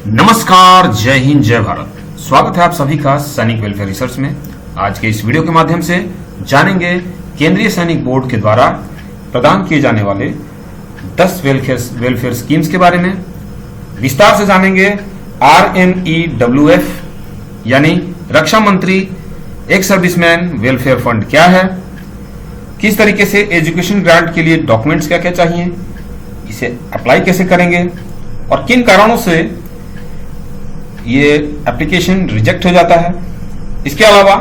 नमस्कार, जय हिंद, जय भारत। स्वागत है आप सभी का सैनिक वेलफेयर रिसर्च में। आज के इस वीडियो के माध्यम से जानेंगे केंद्रीय सैनिक बोर्ड के द्वारा प्रदान किए जाने वाले 10 वेलफेयर स्कीम्स के बारे में। विस्तार से जानेंगे RMEWF यानी रक्षा मंत्री एक सर्विसमैन वेलफेयर फंड क्या है, किस तरीके से एजुकेशन ग्रांट के लिए डॉक्यूमेंट्स क्या क्या चाहिए, इसे अप्लाई कैसे करेंगे और किन कारणों से ये एप्लीकेशन रिजेक्ट हो जाता है। इसके अलावा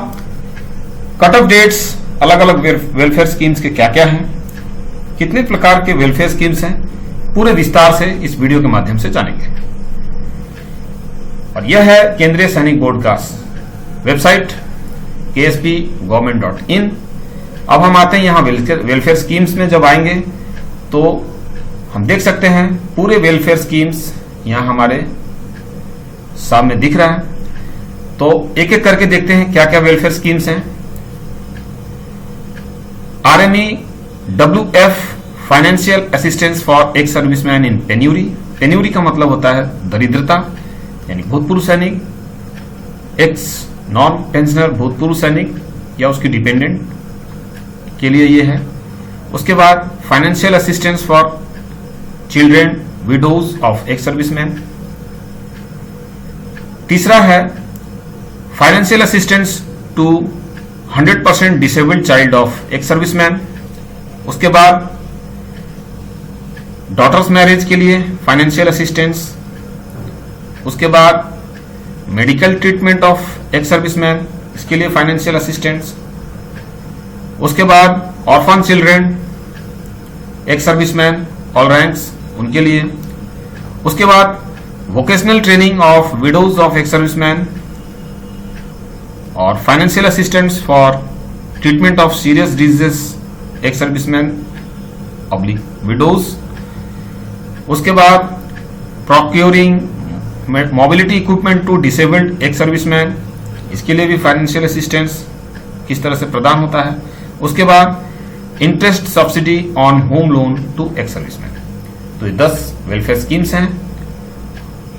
कट ऑफ डेट्स अलग अलग वेलफेयर स्कीम्स के क्या क्या हैं, कितने प्रकार के वेलफेयर स्कीम्स हैं, पूरे विस्तार से इस वीडियो के माध्यम से जानेंगे। और यह है केंद्रीय सैनिक बोर्ड का वेबसाइट kspgovernment.in। अब हम आते हैं यहाँ वेलफेयर स्कीम्स में। जब आएंगे तो हम देख सकते हैं पूरे वेलफेयर स्कीम्स यहाँ हमारे सामने दिख रहा है। तो एक एक करके देखते हैं क्या क्या वेलफेयर स्कीम्स हैं। RMEWF financial assistance for ex serviceman in penury. Penury का मतलब होता है दरिद्रता, यानी भूतपूर्व सैनिक, एक्स नॉन पेंशनर भूतपूर्व सैनिक या उसकी डिपेंडेंट के लिए ये है। उसके बाद financial assistance for children widows of ex serviceman. तीसरा है financial assistance to 100% disabled child of ex serviceman. उसके बाद डॉटर्स मैरिज के लिए फाइनेंशियल असिस्टेंस। उसके बाद medical treatment of ex serviceman, इसके लिए फाइनेंशियल असिस्टेंस। उसके बाद orphan children ex serviceman all ranks, उनके लिए। उसके बाद vocational training of widows of ex serviceman और financial assistance for treatment of serious diseases ex serviceman oblique widows. उसके बाद procuring mobility equipment to disabled ex serviceman, इसके लिए भी फाइनेंशियल असिस्टेंस किस तरह से प्रदान होता है। उसके बाद interest subsidy on home loan to ex serviceman. तो ये 10 वेलफेयर स्कीम्स हैं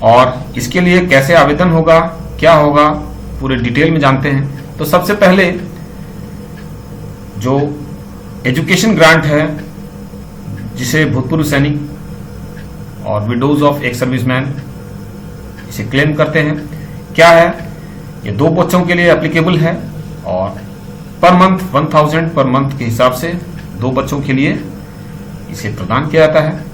और इसके लिए कैसे आवेदन होगा, क्या होगा, पूरे डिटेल में जानते हैं। तो सबसे पहले जो एजुकेशन ग्रांट है जिसे भूतपूर्व सैनिक और विडोज ऑफ एक्स सर्विसमैन इसे क्लेम करते हैं, क्या है, ये 2 बच्चों के लिए एप्लीकेबल है और पर मंथ 1000 पर मंथ के हिसाब से 2 बच्चों के लिए इसे प्रदान किया जाता है।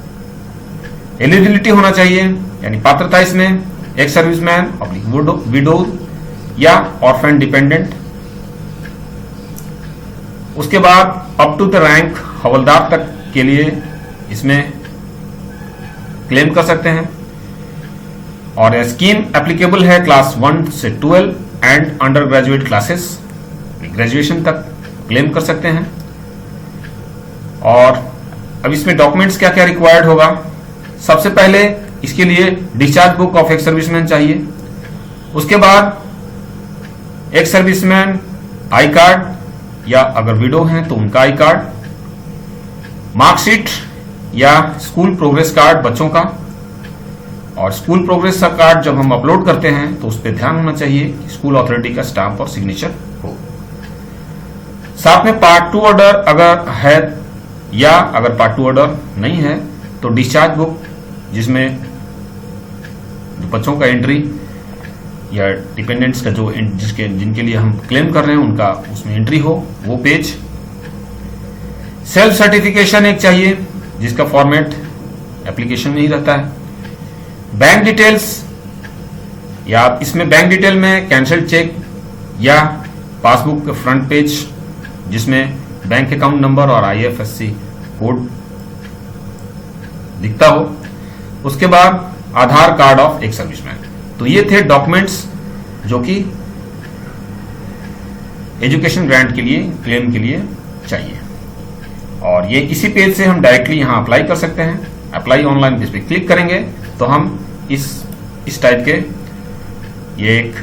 एलिजिबिलिटी होना चाहिए, यानी पात्रता इसमें एक्स सर्विसमैन ऑब्लिक विडो या ऑर्फन डिपेंडेंट। उसके बाद अप टू द रैंक हवलदार तक के लिए इसमें क्लेम कर सकते हैं। और यह स्कीम एप्लीकेबल है क्लास 1 से 12 and under graduate classes, graduation तक क्लेम कर सकते हैं। और अब इसमें डॉक्यूमेंट्स क्या क्या रिक्वायर्ड होगा। सबसे पहले इसके लिए discharge book of ex serviceman चाहिए। उसके बाद एक्स सर्विसमैन आई कार्ड या अगर विडो हैं तो उनका आई कार्ड, मार्कशीट या स्कूल प्रोग्रेस कार्ड बच्चों का। और स्कूल प्रोग्रेस कार्ड जब हम अपलोड करते हैं तो उस पर ध्यान होना चाहिए कि स्कूल अथॉरिटी का स्टाम्प और सिग्नेचर हो। साथ में पार्ट 2 ऑर्डर अगर है या अगर पार्ट 2 ऑर्डर नहीं है तो डिस्चार्ज बुक जिसमें बच्चों का एंट्री या डिपेंडेंट्स का जो जिनके लिए हम क्लेम कर रहे हैं उनका उसमें एंट्री हो, वो पेज। सेल्फ सर्टिफिकेशन एक चाहिए जिसका फॉर्मेट एप्लीकेशन में ही रहता है। बैंक डिटेल्स, या इसमें बैंक डिटेल में कैंसिल्ड चेक या पासबुक का फ्रंट पेज जिसमें बैंक अकाउंट नंबर और IFSC कोड दिखता हो। उसके बाद आधार कार्ड ऑफ एक सर्विसमैन। तो ये थे डॉक्यूमेंट्स जो कि एजुकेशन ग्रांट के लिए क्लेम के लिए चाहिए। और ये इसी पेज से हम डायरेक्टली यहां अप्लाई कर सकते हैं। अप्लाई ऑनलाइन इस पर क्लिक करेंगे तो हम इस टाइप के, ये एक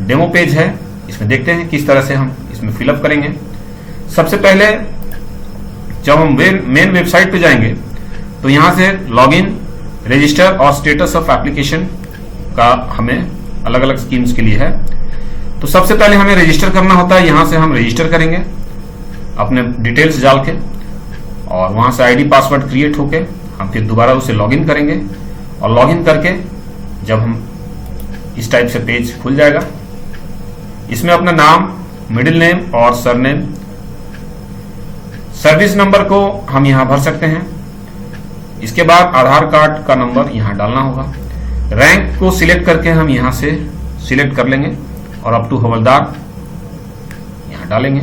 डेमो पेज है, इसमें देखते हैं किस तरह से हम इसमें फिलअप करेंगे। सबसे पहले जब हम मेन वेबसाइट पे जाएंगे तो यहां से लॉगिन रजिस्टर और स्टेटस ऑफ एप्लीकेशन का हमें अलग अलग स्कीम्स के लिए है। तो सबसे पहले हमें रजिस्टर करना होता है। यहां से हम रजिस्टर करेंगे अपने डिटेल्स डाल के, और वहां से आईडी पासवर्ड क्रिएट होके हम फिर दोबारा उसे लॉगिन करेंगे, और लॉगिन करके जब हम इस टाइप से पेज खुल जाएगा, इसमें अपना नाम, मिडिल नेम और सरनेम, सर्विस नंबर को हम यहां भर सकते हैं। इसके बाद आधार कार्ड का नंबर यहां डालना होगा। रैंक को सिलेक्ट करके हम यहां से सिलेक्ट कर लेंगे और अप टू हवलदार यहां डालेंगे।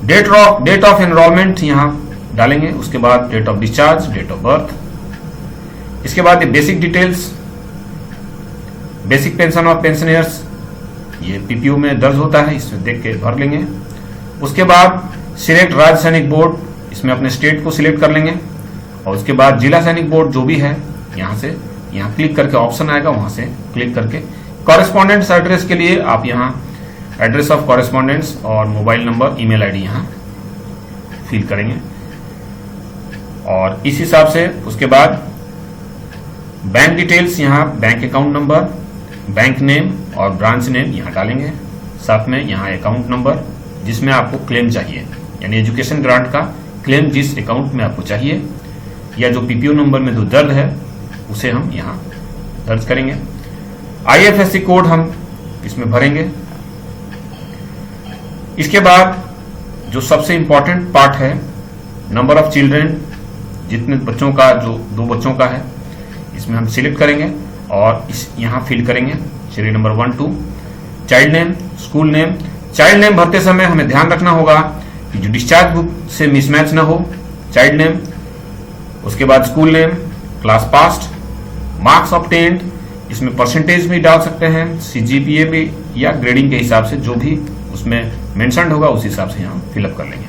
डेट ऑफ एनरोलमेंट यहां डालेंगे। उसके बाद date of discharge, date of birth. इसके बाद ये basic details, basic pension of pensioners, ये पीपीओ में दर्ज होता है, इसमें देख के भर लेंगे। उसके बाद सिलेक्ट राज्य सैनिक बोर्ड, इसमें अपने स्टेट को सिलेक्ट कर लेंगे, और उसके बाद जिला सैनिक बोर्ड जो भी है यहां से यहां क्लिक करके ऑप्शन आएगा, वहां से क्लिक करके कॉरेस्पॉन्डेंट्स एड्रेस के लिए आप यहां एड्रेस ऑफ कॉरेस्पॉन्डेंट्स और मोबाइल नंबर, ईमेल आईडी यहां फिल करेंगे। और इस हिसाब से उसके बाद बैंक डिटेल्स, यहां bank account number, bank name और ब्रांच नेम यहां डालेंगे। साथ में यहां अकाउंट नंबर जिसमें आपको क्लेम चाहिए, यानी एजुकेशन ग्रांट का क्लेम जिस अकाउंट में आपको चाहिए, या जो पीपीओ नंबर में जो दर्ज है उसे हम यहां दर्ज करेंगे। आईएफएससी कोड हम इसमें भरेंगे। इसके बाद जो सबसे इंपॉर्टेंट पार्ट है, नंबर ऑफ चिल्ड्रेन, जितने बच्चों का, जो 2 बच्चों का है, इसमें हम सिलेक्ट करेंगे और इस यहां फिल करेंगे serial number 1 2। Child name, school name. Child name भरते समय हमें ध्यान रखना होगा कि जो डिस्चार्ज बुक से मिसमैच ना हो, चाइल्ड नेम। उसके बाद school name, class past, marks obtained, इसमें परसेंटेज भी डाल सकते हैं, सीजीपीए भी, या ग्रेडिंग के हिसाब से जो भी उसमें मेंशन्ड होगा उस हिसाब से हम फिलअप कर लेंगे।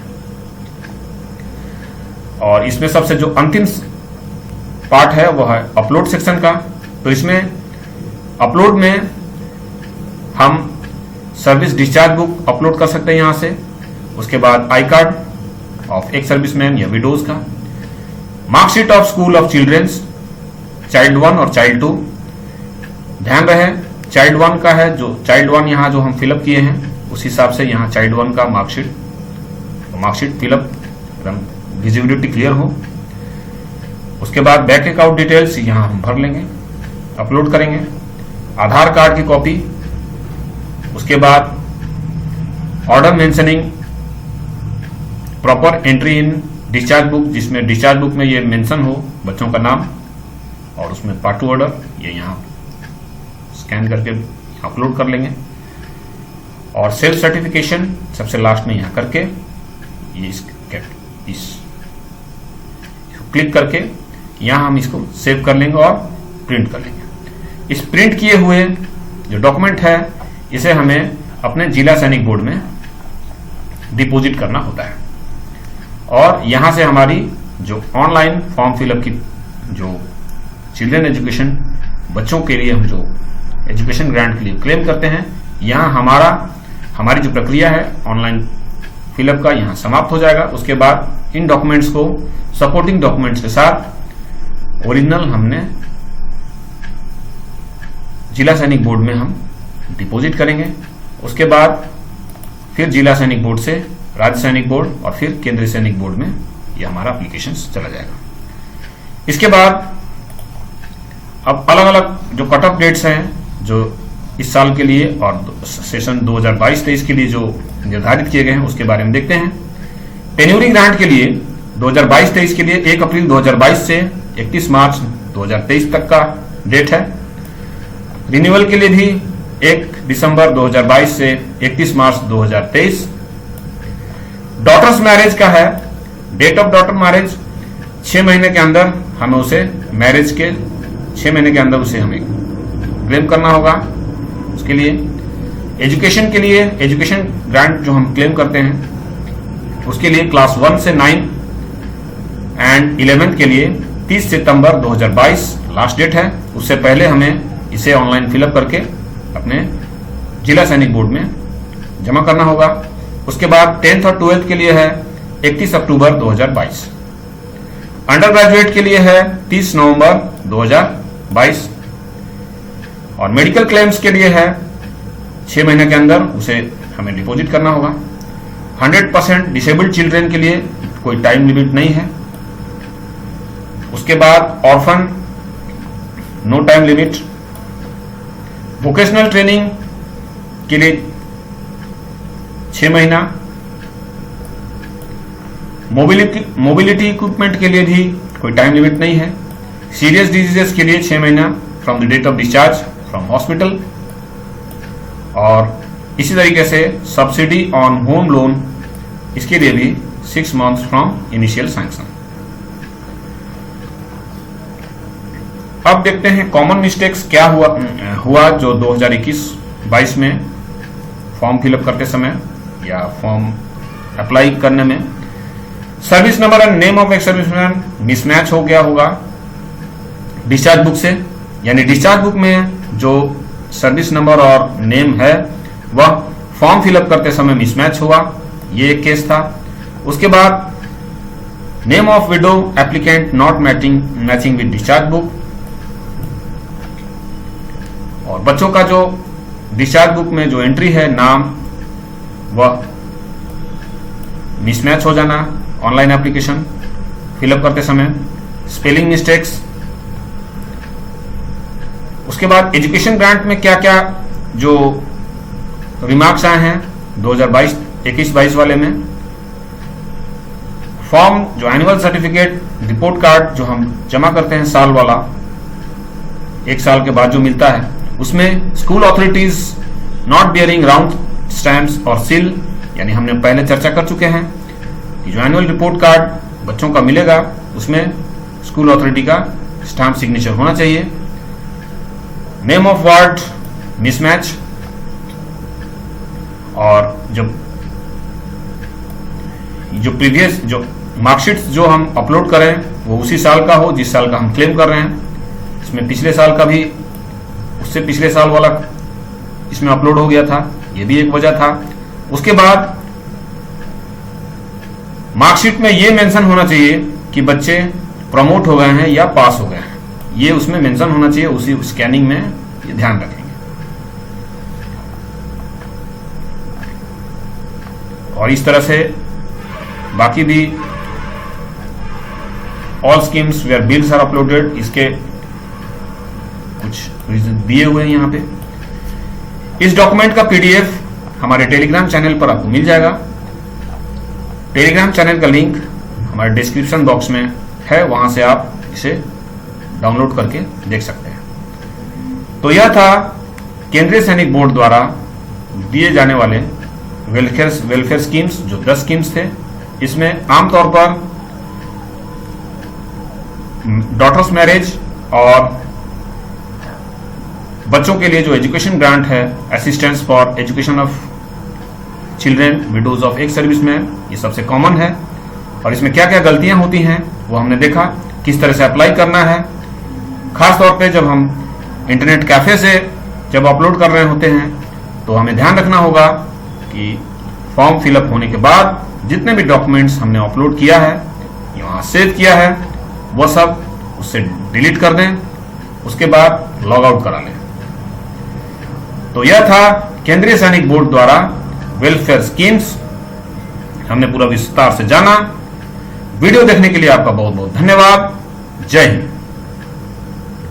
और इसमें सबसे जो अंतिम पार्ट है वो है अपलोड सेक्शन का। तो इसमें अपलोड में हम सर्विस डिस्चार्ज बुक अपलोड कर सकते हैं यहां से। उसके बाद I card of ex serviceman या विडोज का, marksheet of school of childrens, child 1 और चाइल्ड 2। ध्यान रहे चाइल्ड 1 का है, जो चाइल्ड 1 यहां जो हम फिलअप किए हैं उस हिसाब से यहां चाइल्ड 1 का मार्कशीट फिलअप विजिबिलिटी क्लियर हो। उसके बाद बैंक अकाउंट डिटेल्स यहां हम भर लेंगे, अपलोड करेंगे। आधार कार्ड की कॉपी। उसके बाद order mentioning proper entry in discharge book, जिसमें डिस्चार्ज बुक में ये मेंशन हो बच्चों का नाम, और उसमें पार्ट 2 ऑर्डर ये यहां स्कैन करके अपलोड कर लेंगे। और सेल्फ सर्टिफिकेशन सबसे लास्ट में यहां करके ये इस क्लिक करके यहां हम इसको सेव कर लेंगे और प्रिंट कर लेंगे। इस प्रिंट किए हुए जो डॉक्यूमेंट है इसे हमें अपने जिला सैनिक बोर्ड में डिपॉजिट करना होता है। और यहां से हमारी जो ऑनलाइन फॉर्म फिलअप की जो चिल्ड्रन एजुकेशन बच्चों के लिए हम जो एजुकेशन ग्रांट के लिए क्लेम करते हैं, यहां हमारी जो प्रक्रिया है ऑनलाइन फिलअप का यहां समाप्त हो जाएगा। उसके बाद इन डॉक्यूमेंट्स को सपोर्टिंग डॉक्यूमेंट्स के साथ ओरिजिनल हमने जिला सैनिक बोर्ड में हम डिपॉजिट करेंगे। उसके बाद फिर जिला सैनिक बोर्ड से राज्य सैनिक बोर्ड और फिर केंद्रीय सैनिक बोर्ड में यह हमारा एप्लीकेशन चला जाएगा। इसके बाद अब अलग अलग जो कट ऑफ डेट्स हैं जो इस साल के लिए और सेशन 2022-23 के लिए जो निर्धारित किए गए हैं उसके बारे में देखते हैं। टेन्यूरी ग्रांट के लिए 2022-23 के लिए 1 अप्रैल 2022 से 31 मार्च 2023 तक का डेट है। रिन्यूअल के लिए भी 1 दिसंबर 2022 से 31 मार्च 2023। डॉटर्स मैरिज का है, डेट ऑफ डॉटर मैरिज 6 महीने के अंदर हमें उसे मैरिज के 6 महीने के अंदर उसे हमें क्लेम करना होगा। उसके लिए एजुकेशन के लिए एजुकेशन ग्रांट जो हम क्लेम करते हैं उसके लिए क्लास 1 से 9 एंड 11th के लिए 30 सितंबर 2022 लास्ट डेट है। उससे पहले हमें इसे ऑनलाइन फिलअप करके अपने जिला सैनिक बोर्ड में जमा करना होगा। उसके बाद 10th और 12th के लिए है 31 अक्टूबर 2022। अंडर ग्रेजुएट के लिए है 30 नवंबर 2022 और मेडिकल क्लेम्स के लिए है 6 महीने के अंदर उसे हमें डिपॉजिट करना होगा। 100% डिसेबल्ड चिल्ड्रन के लिए कोई टाइम लिमिट नहीं है। उसके बाद orphan no time limit. Vocational training के लिए 6 महीना। मोबिलिटी इक्विपमेंट के लिए भी कोई टाइम लिमिट नहीं है। सीरियस डिजीजेस के लिए 6 महीना from the date of discharge from hospital. और इसी तरीके से सब्सिडी ऑन होम लोन, इसके लिए भी 6 मंथ्स फ्रॉम इनिशियल सैंक्शन। अब देखते हैं कॉमन मिस्टेक्स क्या हुआ जो 2021-22 में फॉर्म फिलअप करते समय या फॉर्म अप्लाई करने में। Service number and name of ex serviceman mismatch हो गया होगा डिस्चार्ज बुक से, यानी डिस्चार्ज बुक में जो सर्विस नंबर और नेम है वह फॉर्म फिलअप करते समय मिसमैच हुआ, ये एक केस था। उसके बाद name of window applicant not matching with discharge book, और बच्चों का जो डिस्चार्ज बुक में जो एंट्री है नाम वह मिसमैच हो जाना ऑनलाइन एप्लीकेशन फिलअप करते समय। Spelling mistakes. उसके बाद एजुकेशन ग्रांट में क्या क्या जो रिमार्क्स आए हैं 2021-22 वाले में। फॉर्म जो एनुअल सर्टिफिकेट रिपोर्ट कार्ड जो हम जमा करते हैं साल वाला, 1 साल के बाद जो मिलता है, उसमें school authorities not bearing round stamps और सील, यानी हमने पहले चर्चा कर चुके हैं कि जो एनुअल रिपोर्ट कार्ड बच्चों का मिलेगा उसमें स्कूल अथॉरिटी का स्टैम्प सिग्नेचर होना चाहिए। नेम ऑफ वार्ड मिसमैच, और जो प्रीवियस जो मार्कशीट्स जो हम अपलोड करें वो उसी साल का हो जिस साल का हम क्लेम कर रहे हैं। इसमें पिछले साल का भी, उससे पिछले साल वाला इसमें अपलोड हो गया था, ये भी एक वजह था। उसके बाद मार्कशीट में ये मेंशन होना चाहिए कि बच्चे प्रमोट हो गए हैं या पास हो गए हैं, ये उसमें मेंशन होना चाहिए, उसी स्कैनिंग में ये ध्यान रखेंगे। और इस तरह से बाकी भी all schemes where bills are uploaded, इसके कुछ रीजन दिए हुए हैं यहाँ पे। इस डॉक्यूमेंट का पीडीएफ हमारे टेलीग्राम चैनल पर आपको मिल जाएगा। टेलीग्राम चैनल का लिंक हमारे डिस्क्रिप्शन बॉक्स में है, वहां से आप इसे डाउनलोड करके देख सकते हैं। तो यह था केंद्रीय सैनिक बोर्ड द्वारा दिए जाने वाले वेलफेयर स्कीम्स, जो 10 स्कीम्स थे। इसमें आमतौर पर डॉटर्स मैरिज और बच्चों के लिए जो एजुकेशन ग्रांट है, assistance for education of children widows of ex serviceman, ये सबसे कॉमन है। और इसमें क्या क्या गलतियां होती हैं वो हमने देखा, किस तरह से अप्लाई करना है। खास तौर पे जब हम इंटरनेट कैफे से जब अपलोड कर रहे होते हैं तो हमें ध्यान रखना होगा कि फॉर्म फिलअप होने के बाद जितने भी डॉक्यूमेंट्स हमने अपलोड किया है, यहाँ सेव किया है, वो सब उससे डिलीट कर दें, उसके बाद लॉग आउट करा लें। तो यह था केंद्रीय सैनिक बोर्ड द्वारा वेलफेयर स्कीम्स, हमने पूरा विस्तार से जाना। वीडियो देखने के लिए आपका बहुत बहुत धन्यवाद। जय हिंद।